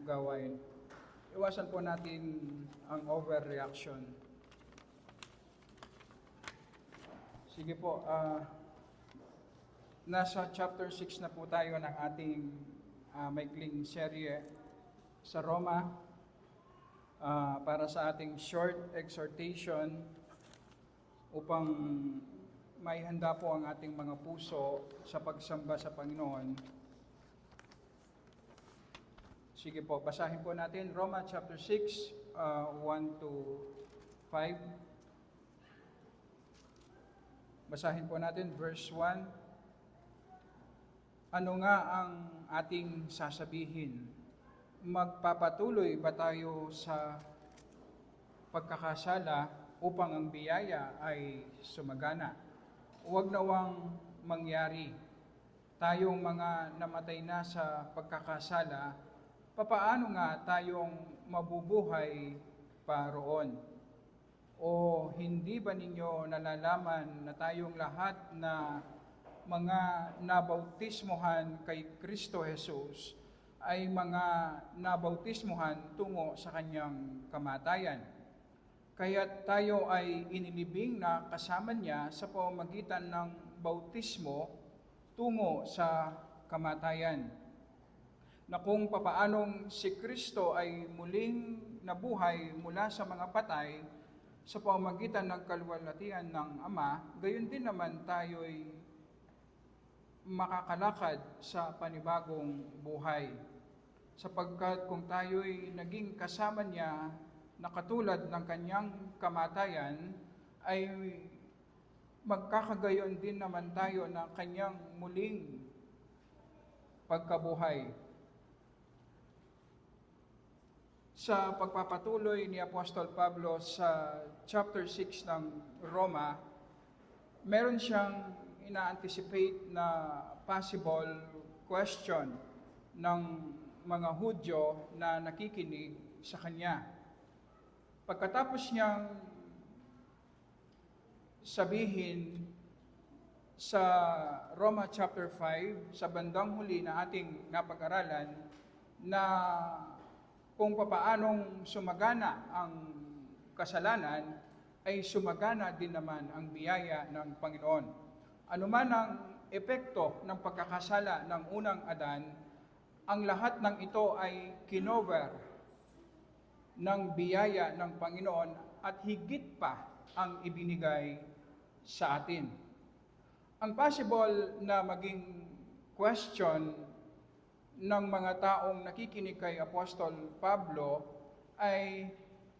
gawain. Iwasan po natin ang overreaction. Sige po, nasa chapter 6 na po tayo ng ating maikling serye sa Roma para sa ating short exhortation upang may handa po ang ating mga puso sa pagsamba sa Panginoon. Sige po, basahin po natin Roma chapter 6, 1 to 5. Basahin po natin verse 1. Ano nga ang ating sasabihin? Magpapatuloy ba tayo sa pagkakasala upang ang biyaya ay sumagana? Huwag nawang mangyari. Tayong mga namatay na sa pagkakasala, papaano nga tayong mabubuhay pa roon? O hindi ba ninyo nalalaman na tayong lahat na mga nabautismohan kay Kristo Jesus ay mga nabautismohan tungo sa kanyang kamatayan? Kaya tayo ay inilibing na kasama niya sa pamamagitan ng bautismo tungo sa kamatayan. Na kung papaanong si Kristo ay muling nabuhay mula sa mga patay sa pamamagitan ng kaluwalhatian ng Ama, gayon din naman tayo'y makakalakad sa panibagong buhay. Sapagkat kung tayo'y naging kasama niya na katulad ng kanyang kamatayan, ay magkakagayon din naman tayo na kanyang muling pagkabuhay. Sa pagpapatuloy ni Apostol Pablo sa chapter 6 ng Roma, meron siyang ina-anticipate na possible question ng mga Hudyo na nakikinig sa kanya. Pagkatapos niyang sabihin sa Roma chapter 5, sa bandang huli na ating napag-aralan, na kung papaanong sumagana ang kasalanan, ay sumagana din naman ang biyaya ng Panginoon. Ano man ang epekto ng pagkakasala ng unang Adan, ang lahat ng ito ay kinover ng biyaya ng Panginoon at higit pa ang ibinigay sa atin. Ang possible na maging question ng mga taong nakikinig kay Apostol Pablo ay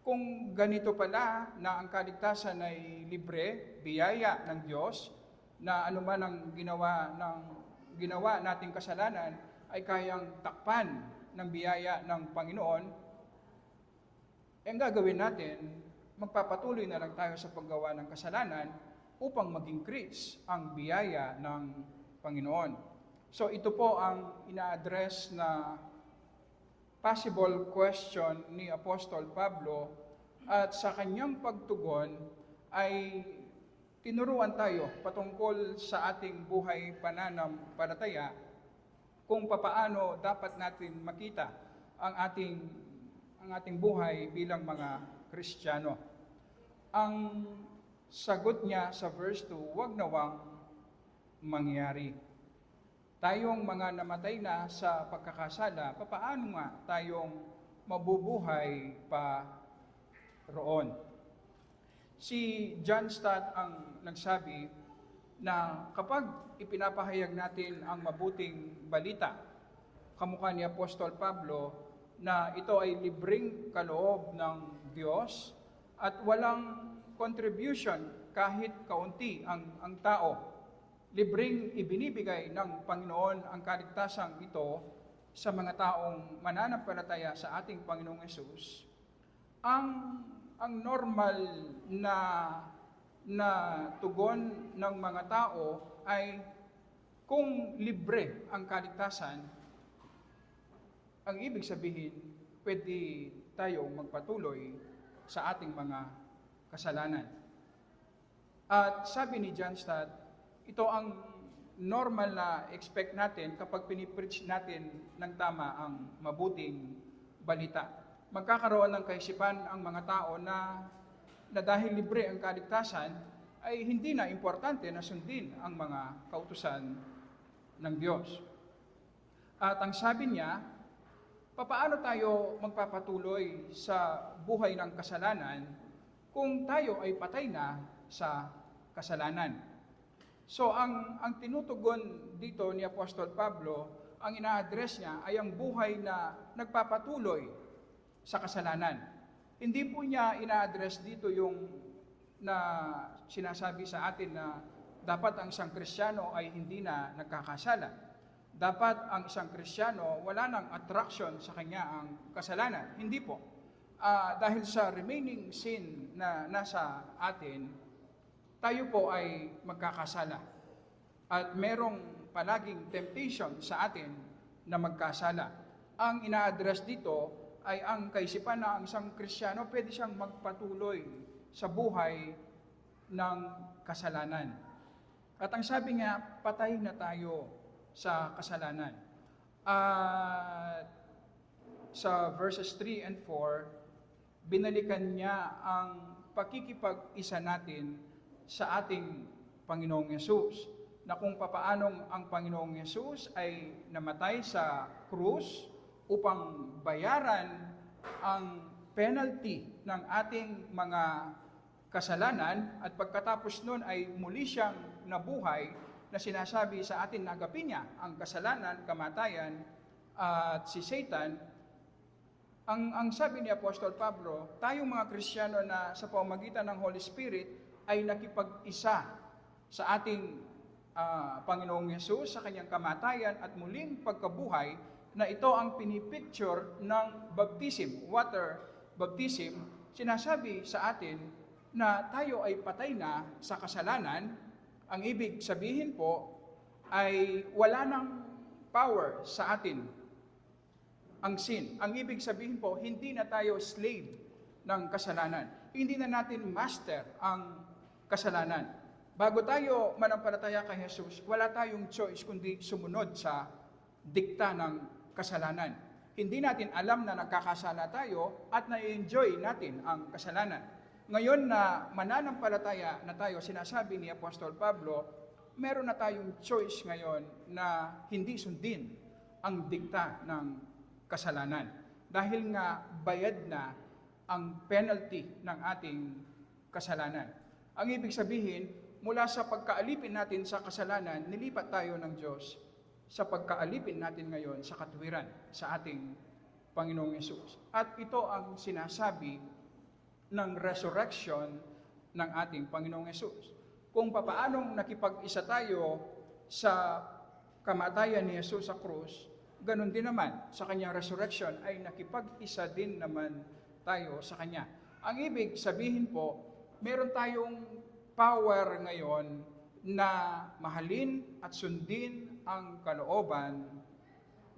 kung ganito pala na ang kaligtasan ay libre, biyaya ng Diyos, na anuman ang ginawa nating kasalanan ay kayang takpan ng biyaya ng Panginoon, ang gagawin natin, magpapatuloy na lang tayo sa paggawa ng kasalanan upang mag-increase ang biyaya ng Panginoon. So ito po ang ina-address na possible question ni Apostol Pablo, at sa kanyang pagtugon ay tinuruan tayo patungkol sa ating buhay pananampalataya kung papaano dapat natin makita ang ating buhay bilang mga Kristiyano. Ang sagot niya sa verse 2, huwag nawang mangyari. Tayong mga namatay na sa pagkakasala, papaano nga tayong mabubuhay pa roon? Si John Stott ang nagsabi na kapag ipinapahayag natin ang mabuting balita, kamukha ni Apostol Pablo, na ito ay libreng kaloob ng Diyos at walang contribution kahit kaunti ang tao. Libreng ibinibigay ng Panginoon ang kaligtasang ito sa mga taong mananampalataya sa ating Panginoong Hesus. Ang normal na tugon ng mga tao ay kung libre ang kaligtasan, ang ibig sabihin, pwede tayong magpatuloy sa ating mga kasalanan. At sabi ni John Stott, ito ang normal na expect natin kapag pinipreach natin ng tama ang mabuting balita. Magkakaroon ng kaisipan ang mga tao na dahil libre ang kaligtasan, ay hindi na importante na sundin ang mga kautusan ng Diyos. At ang sabi niya, papaano tayo magpapatuloy sa buhay ng kasalanan kung tayo ay patay na sa kasalanan? So ang tinutugon dito ni Apostol Pablo, ang ina-address niya ay ang buhay na nagpapatuloy sa kasalanan. Hindi po niya ina-address dito yung na sinasabi sa atin na dapat ang isang Kristiyano ay hindi na nagkakasala. Dapat ang isang Kristiyano wala nang attraction sa kanya ang kasalanan. Hindi po. Dahil sa remaining sin na nasa atin, tayo po ay magkakasala. At merong palaging temptation sa atin na magkasala. Ang ina-address dito ay ang kaisipan na ang isang Kristiyano pwede siyang magpatuloy sa buhay ng kasalanan. At ang sabi nga, patay na tayo sa kasalanan. At sa verses 3 and 4, binalikan niya ang pakikipag-isa natin sa ating Panginoong Yesus, na kung papaanong ang Panginoong Yesus ay namatay sa krus upang bayaran ang penalty ng ating mga kasalanan, at pagkatapos nun ay muli siyang nabuhay, na sinasabi sa atin na agapin niya ang kasalanan, kamatayan, at si Satan. Ang sabi ni Apostol Pablo, tayong mga Kristiyano na sa pamamagitan ng Holy Spirit ay nakipag-isa sa ating Panginoong Yesus, sa kanyang kamatayan at muling pagkabuhay, na ito ang pinipicture ng baptism, water baptism. Sinasabi sa atin na tayo ay patay na sa kasalanan. Ang ibig sabihin po ay wala nang power sa atin ang sin. Ang ibig sabihin po, hindi na tayo slave ng kasalanan. Hindi na natin master ang kasalanan. Bago tayo manampalataya kay Jesus, wala tayong choice kundi sumunod sa dikta ng kasalanan. Hindi natin alam na nagkakasala tayo at na-enjoy natin ang kasalanan. Ngayon na mananampalataya na tayo, sinasabi ni Apostol Pablo, meron na tayong choice ngayon na hindi sundin ang dikta ng kasalanan. Dahil nga bayad na ang penalty ng ating kasalanan. Ang ibig sabihin, mula sa pagkaalipin natin sa kasalanan, nilipat tayo ng Diyos sa pagkaalipin natin ngayon sa katuwiran sa ating Panginoong Yesus. At ito ang sinasabi ng resurrection ng ating Panginoong Yesus. Kung papaanong nakipag-isa tayo sa kamatayan ni Yesus sa krus, ganun din naman sa kanyang resurrection ay nakipag-isa din naman tayo sa kanya. Ang ibig sabihin po, meron tayong power ngayon na mahalin at sundin ang kalooban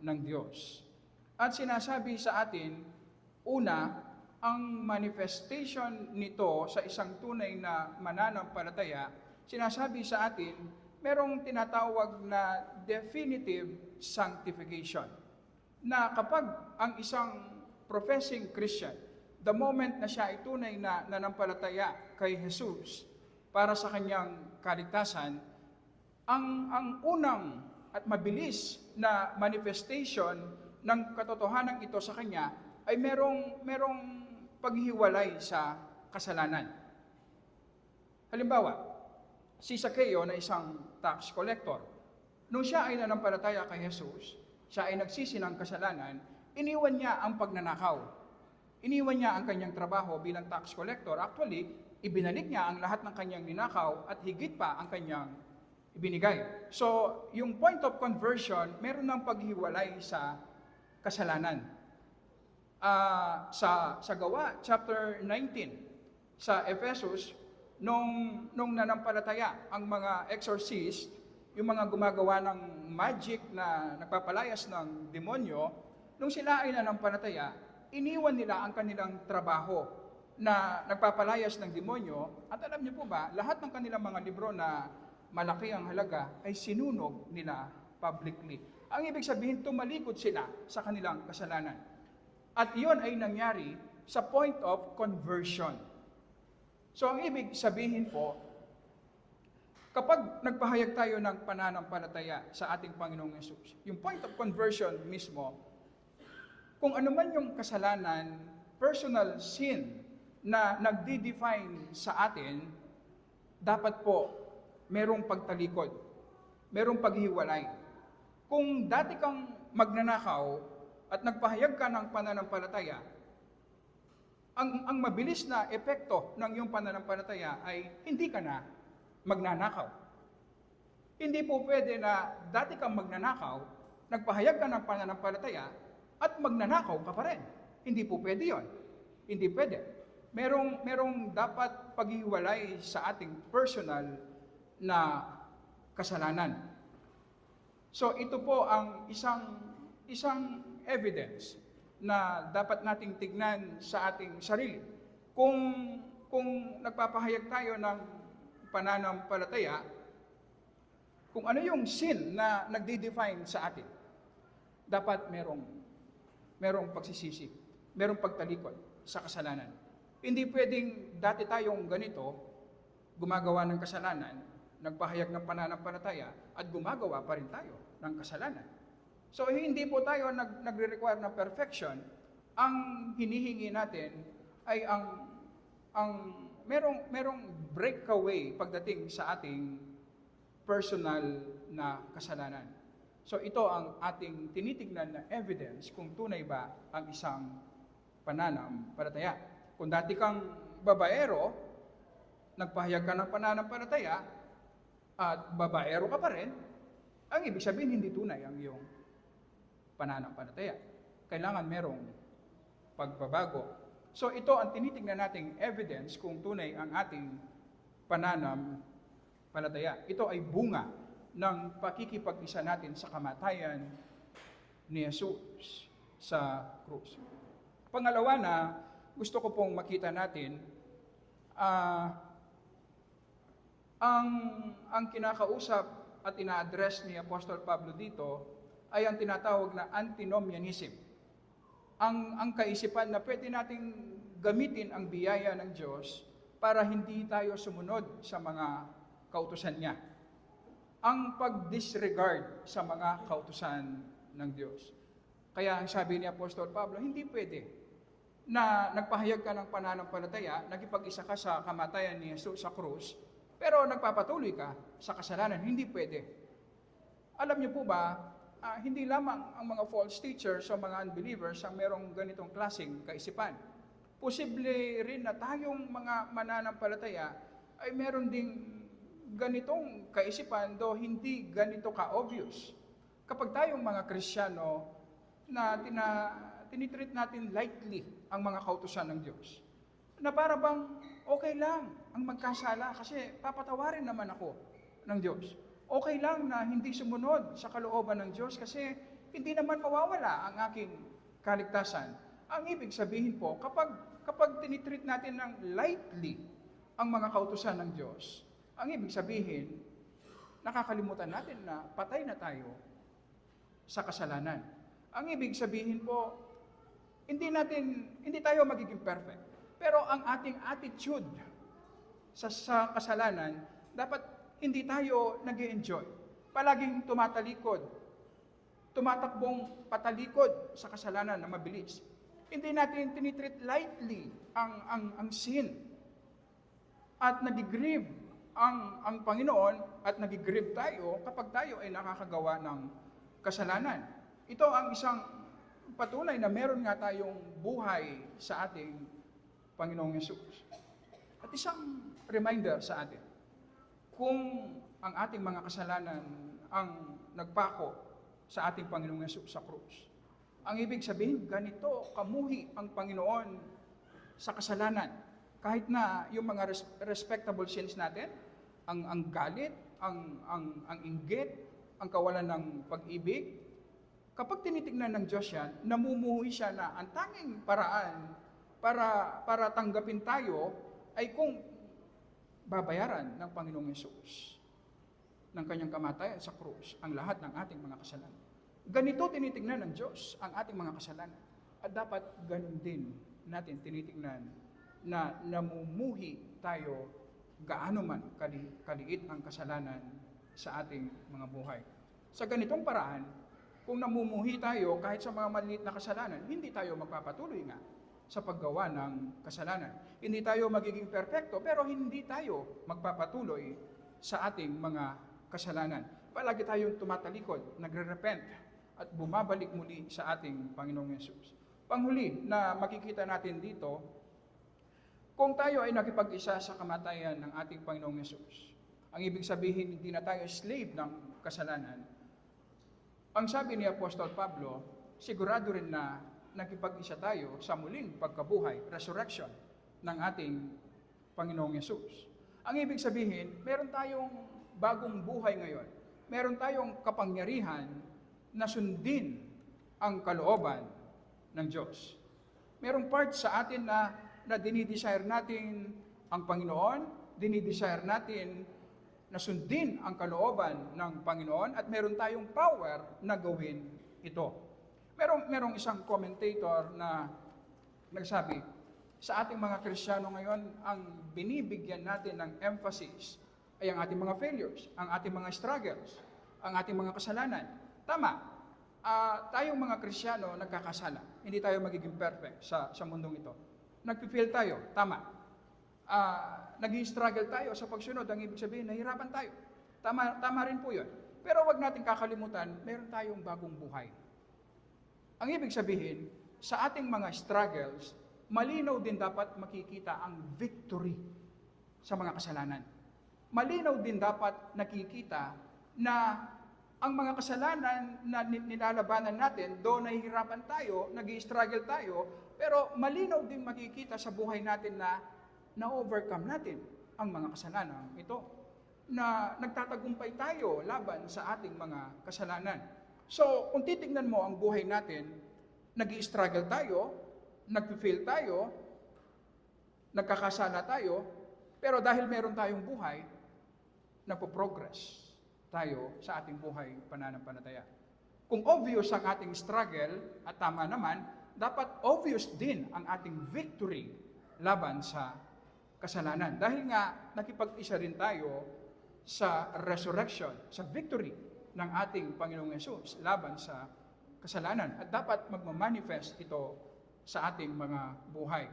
ng Diyos. At sinasabi sa atin, una, ang manifestation nito sa isang tunay na mananampalataya, sinasabi sa atin, merong tinatawag na definitive sanctification. Na kapag ang isang professing Christian, the moment na siya ay tunay na nanampalataya kay Jesus para sa kanyang kaligtasan, ang unang at mabilis na manifestation ng katotohanan ito sa kanya ay merong paghihiwalay sa kasalanan. Halimbawa, si Zaccheo na isang tax collector, nung siya ay nanampalataya kay Jesus, siya ay nagsisi ng kasalanan, iniwan niya ang pagnanakaw. Iniwan niya ang kanyang trabaho bilang tax collector. Actually, ibinalik niya ang lahat ng kanyang ninakaw at higit pa ang kanyang ibinigay. So, yung point of conversion, meron ng paghiwalay sa kasalanan. Sa Gawa, chapter 19, sa Ephesus, nung nanampalataya ang mga exorcist, yung mga gumagawa ng magic na nagpapalayas ng demonyo, nung sila ay nanampalataya, iniwan nila ang kanilang trabaho na nagpapalayas ng demonyo. At alam niyo po ba, lahat ng kanilang mga libro na malaki ang halaga ay sinunog nila publicly. Ang ibig sabihin, tumalikod sila sa kanilang kasalanan. At iyon ay nangyari sa point of conversion. So ang ibig sabihin po, kapag nagpahayag tayo ng pananampalataya sa ating Panginoong Yesus, yung point of conversion mismo, kung ano man yung kasalanan, personal sin na nagdi-define sa atin, dapat po merong pagtalikod, merong paghiwalay. Kung dati kang magnanakaw at nagpahayag ka ng pananampalataya, ang mabilis na epekto ng iyong pananampalataya ay hindi ka na magnanakaw. Hindi po pwede na dati kang magnanakaw, nagpahayag ka ng pananampalataya, at magnanakaw ka pa rin. Hindi po pwede yon. Hindi pwede. Merong dapat paghiwalay sa ating personal na kasalanan. So ito po ang isang evidence na dapat nating tignan sa ating sarili. Kung nagpapahayag tayo ng pananampalataya, kung ano yung sin na nagde-define sa atin, dapat merong pagsisisi, merong pagtalikod sa kasalanan. Hindi pwedeng dati tayong ganito, gumagawa ng kasalanan, nagpahayag ng pananampalataya, at gumagawa pa rin tayo ng kasalanan. So hindi po tayo nagre-require ng perfection. Ang hinihingi natin ay merong breakaway pagdating sa ating personal na kasalanan. So ito ang ating tinitignan na evidence kung tunay ba ang isang pananampalataya. Kung dati kang babaero, nagpahayag ka ng pananampalataya, at babaero ka pa rin, ang ibig sabihin hindi tunay ang iyong pananampalataya. Kailangan merong pagbabago. So ito ang tinitingnan nating evidence kung tunay ang ating pananampalataya. Ito ay bunga ng pakikipag-isa natin sa kamatayan ni Jesus sa krus. Pangalawa na gusto ko pong makita natin, ang kinakausap at ina-address ni Apostol Pablo dito ay ang tinatawag na antinomianism. Ang kaisipan na pwede nating gamitin ang biyaya ng Diyos para hindi tayo sumunod sa mga kautusan niya. Ang pag-disregard sa mga kautusan ng Diyos. Kaya ang sabi ni Apostol Pablo, hindi pwede na nagpahayag ka ng pananampalataya, nagipag-isa ka sa kamatayan ni Jesus sa krus, pero nagpapatuloy ka sa kasalanan. Hindi pwede. Alam niyo po ba, hindi lamang ang mga false teachers o mga unbelievers ang merong ganitong klaseng kaisipan. Posible rin na tayong mga mananampalataya ay meron ding ganitong kaisipan, do hindi ganito ka-obvious. Kapag tayong mga Kristiyano na tinitreat natin lightly ang mga kautusan ng Diyos, na para bang okay lang ang magkasala kasi papatawarin naman ako ng Diyos. Okay lang na hindi sumunod sa kalooban ng Diyos kasi hindi naman mawawala ang aking kaligtasan. Ang ibig sabihin po, kapag tinitreat natin ng lightly ang mga kautusan ng Diyos, ang ibig sabihin, nakakalimutan natin na patay na tayo sa kasalanan. Ang ibig sabihin po, hindi tayo magiging perfect. Pero ang ating attitude sa kasalanan, dapat hindi tayo nag-i-enjoy. Palaging tumatakbong patalikod sa kasalanan na mabilis. Hindi natin tinitreat lightly ang sin. At nag-grieve ang Panginoon at nag-grieve tayo kapag tayo ay nakakagawa ng kasalanan. Ito ang isang patunay na meron nga tayong buhay sa ating Panginoong Yesus. At isang reminder sa atin, kung ang ating mga kasalanan ang nagpako sa ating Panginoong Yesus sa krus, ang ibig sabihin, ganito kamuhi ang Panginoon sa kasalanan. Kahit na yung mga respectable sins natin, ang galit, ang inggit, ang kawalan ng pag-ibig, kapag tinitignan ng Diyos yan, namumuhi siya na ang tanging paraan para tanggapin tayo ay kung babayaran ng Panginoong Yesus ng kanyang kamatayan sa krus ang lahat ng ating mga kasalanan. Ganito tinitignan ng Diyos ang ating mga kasalanan. At dapat ganun din natin tinitingnan na namumuhi tayo gaano man kaliit ang kasalanan sa ating mga buhay. Sa ganitong paraan, kung namumuhi tayo kahit sa mga maliit na kasalanan, hindi tayo magpapatuloy nga sa paggawa ng kasalanan. Hindi tayo magiging perpekto, pero hindi tayo magpapatuloy sa ating mga kasalanan. Palagi tayong tumatalikod, nagre-repent, at bumabalik muli sa ating Panginoong Yesus. Panghuli na makikita natin dito, kung tayo ay nakipag-isa sa kamatayan ng ating Panginoong Yesus, ang ibig sabihin, hindi na tayo slave ng kasalanan. Ang sabi ni Apostol Pablo, sigurado rin na nakipag-isa tayo sa muling pagkabuhay, resurrection ng ating Panginoong Yesus. Ang ibig sabihin, meron tayong bagong buhay ngayon. Meron tayong kapangyarihan na sundin ang kalooban ng Diyos. Merong part sa atin na dinidesire natin ang Panginoon, dinidesire natin na sundin ang kalooban ng Panginoon, at meron tayong power na gawin ito. Merong isang commentator na nagsabi, sa ating mga Kristiyano ngayon, ang binibigyan natin ng emphasis ay ang ating mga failures, ang ating mga struggles, ang ating mga kasalanan. Tama, tayong mga Kristiyano nagkakasala. Hindi tayo magiging perfect sa mundong ito. Nagpi-fail tayo, tama. Nag-i-struggle tayo sa pagsunod, ang ibig sabihin, nahirapan tayo. Tama rin po yun. Pero wag natin kakalimutan, meron tayong bagong buhay. Ang ibig sabihin, sa ating mga struggles, malinaw din dapat makikita ang victory sa mga kasalanan. Malinaw din dapat nakikita na ang mga kasalanan na nilalabanan natin, doon nahihirapan tayo, nag-i-struggle tayo, pero malinaw din makikita sa buhay natin na na-overcome natin ang mga kasalanan ito. Na nagtatagumpay tayo laban sa ating mga kasalanan. So, kung titignan mo ang buhay natin, nag-i-struggle tayo, nag-fail tayo, nagkakasala tayo, pero dahil meron tayong buhay, nagpo-progress tayo sa ating buhay pananampalataya. Kung obvious ang ating struggle, at tama naman, dapat obvious din ang ating victory laban sa kasalanan. Dahil nga, nakipag-isa rin tayo sa resurrection, sa victory ng ating Panginoong Yesus laban sa kasalanan. At dapat magmamanifest ito sa ating mga buhay.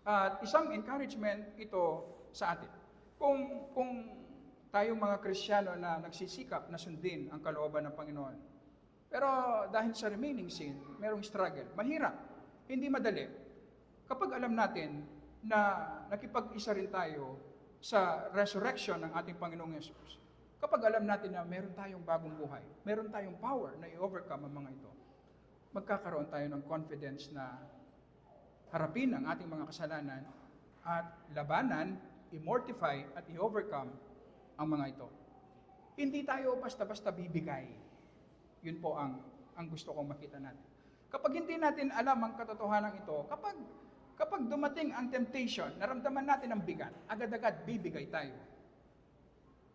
At isang encouragement ito sa atin. Kung tayong mga Kristiyano na nagsisikap na sundin ang kalooban ng Panginoon, pero dahil sa remaining sin, merong struggle. Mahirap, hindi madali. Kapag alam natin na nakipag-isa rin tayo sa resurrection ng ating Panginoong Yesus, kapag alam natin na meron tayong bagong buhay, meron tayong power na i-overcome ang mga ito, magkakaroon tayo ng confidence na harapin ang ating mga kasalanan at labanan, i-mortify at i-overcome ang mga ito. Hindi tayo basta-basta bibigay. Yun po ang gusto kong makita natin. Kapag hindi natin alam ang katotohanan ito, kapag dumating ang temptation, naramdaman natin ang bigat, agad-agad bibigay tayo.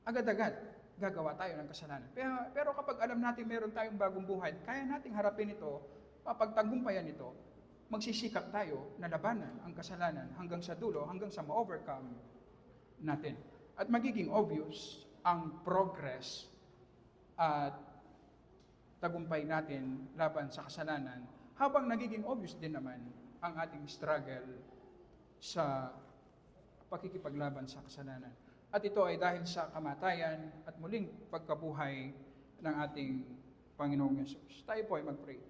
Agad-agad gagawa tayo ng kasalanan. Pero kapag alam natin meron tayong bagong buhay, kaya nating harapin ito, mapagtagumpayan ito, magsisikap tayo na labanan ang kasalanan hanggang sa dulo, hanggang sa ma-overcome natin. At magiging obvious ang progress at tagumpay natin laban sa kasalanan, habang nagiging obvious din naman ang ating struggle sa pakikipaglaban sa kasalanan. At ito ay dahil sa kamatayan at muling pagkabuhay ng ating Panginoong Yesus. Tayo po ay mag-pray.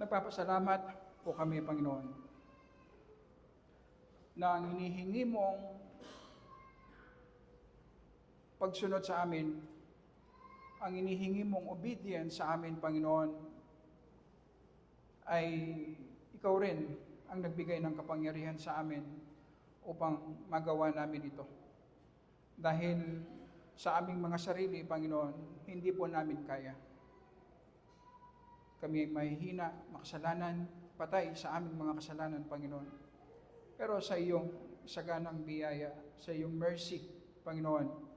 Nagpapasalamat po kami, Panginoon, na ang hinihingi mong pagsunod sa amin, ang hinihingi mong obedience sa amin, Panginoon, ay ikaw rin ang nagbigay ng kapangyarihan sa amin upang magawa namin ito. Dahil sa aming mga sarili, Panginoon, hindi po namin kaya. Kami ay mahihina, makasalanan, patay sa aming mga kasalanan, Panginoon. Pero sa iyong saganang biyaya, sa iyong mercy, Panginoon,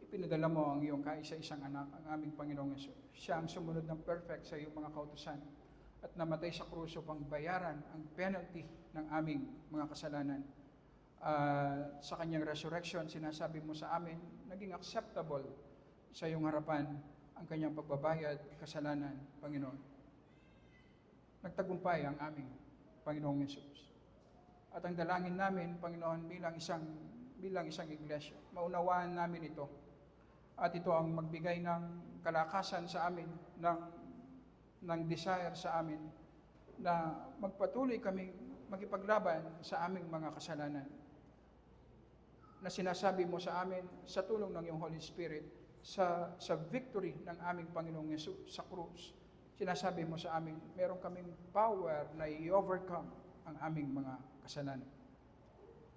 ipinadala mo ang iyong kaisa-isang anak, ang aming Panginoong Yesus. Siya ang sumunod ng perfect sa iyong mga kautusan. at namatay sa krus upang bayaran ang penalty ng aming mga kasalanan. Sa kanyang resurrection, sinasabi mo sa amin, naging acceptable sa iyong harapan ang kanyang pagbabayad kasalanan, Panginoon. Nagtagumpay ang aming Panginoong Yesus. At ang dalangin namin, Panginoon, bilang isang iglesia, maunawaan namin ito. At ito ang magbigay ng kalakasan sa amin, ng desire sa amin, na magpatuloy kaming makipaglaban sa aming mga kasalanan. Na sinasabi mo sa amin, sa tulong ng iyong Holy Spirit, sa victory ng aming Panginoong Yesus sa krus, sinasabi mo sa amin, meron kaming power na i-overcome ang aming mga kasalanan.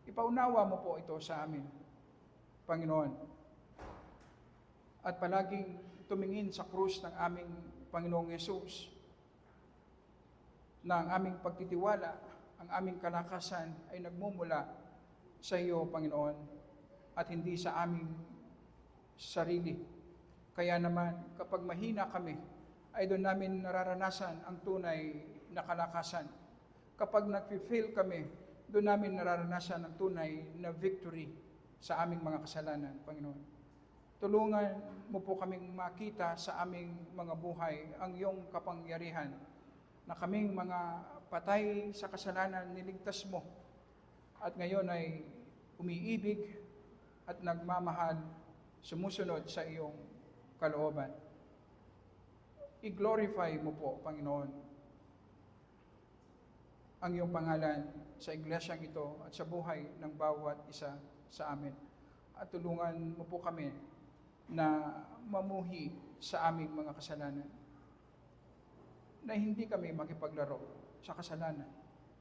Ipaunawa mo po ito sa amin, Panginoon. At palaging tumingin sa krus ng aming Panginoong Yesus, na ang aming pagtitiwala, ang aming kalakasan ay nagmumula sa iyo, Panginoon, at hindi sa aming sarili. Kaya naman, kapag mahina kami, ay doon namin nararanasan ang tunay na kalakasan. Kapag nag-feel kami, doon namin nararanasan ang tunay na victory sa aming mga kasalanan, Panginoon. Tulungan mo po kaming makita sa aming mga buhay ang iyong kapangyarihan, na kaming mga patay sa kasalanan, niligtas mo, at ngayon ay umiibig at nagmamahal, sumusunod sa iyong kalooban. I-glorify mo po, Panginoon, ang iyong pangalan sa iglesyang ito at sa buhay ng bawat isa sa amin. At tulungan mo po kami na mamuhi sa aming mga kasalanan, na hindi kami makipaglaro sa kasalanan,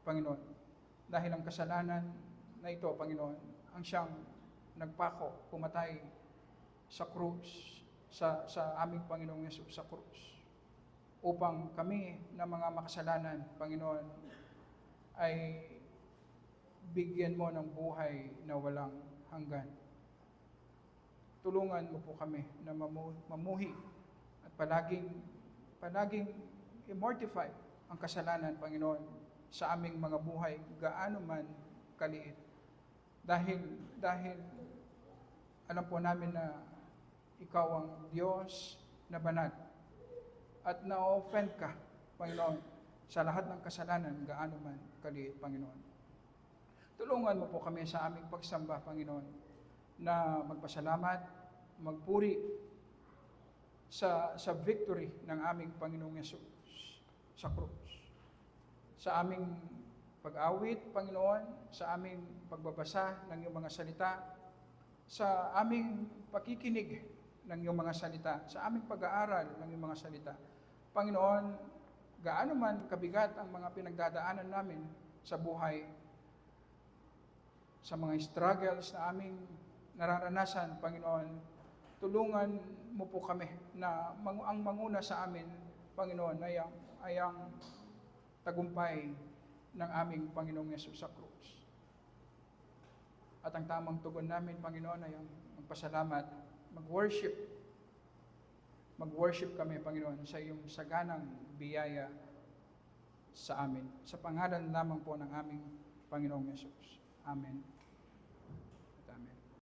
Panginoon. Dahil ang kasalanan na ito, Panginoon, ang siyang nagpako, pumatay sa krus, sa aming Panginoong Yesus sa krus, upang kami na mga makasalanan, Panginoon, ay bigyan mo ng buhay na walang hanggan. Tulungan mo po kami na mamuhi at palaging i-mortify ang kasalanan, Panginoon, sa aming mga buhay, gaano man kaliit. Dahil alam po namin na ikaw ang Diyos na banal, at na-offend ka, Panginoon, sa lahat ng kasalanan, gaano man kaliit, Panginoon. Tulungan mo po kami sa aming pagsamba, Panginoon, na magpasalamat, magpuri sa victory ng aming Panginoong Yesus sa krus. Sa aming pag-awit, Panginoon, sa aming pagbabasa ng iyong mga salita, sa aming pakikinig ng iyong mga salita, sa aming pag-aaral ng iyong mga salita. Panginoon, gaano man kabigat ang mga pinagdadaanan namin sa buhay, sa mga struggles na aming nararanasan, Panginoon, tulungan mo po kami na ang manguna sa amin, Panginoon, ay ang tagumpay ng aming Panginoong Yesus sa krus. At ang tamang tugon namin, Panginoon, ay ang magpasalamat, mag-worship kami, Panginoon, sa iyong saganang biyaya sa amin. Sa pangalan lamang po ng aming Panginoong Yesus. Amen.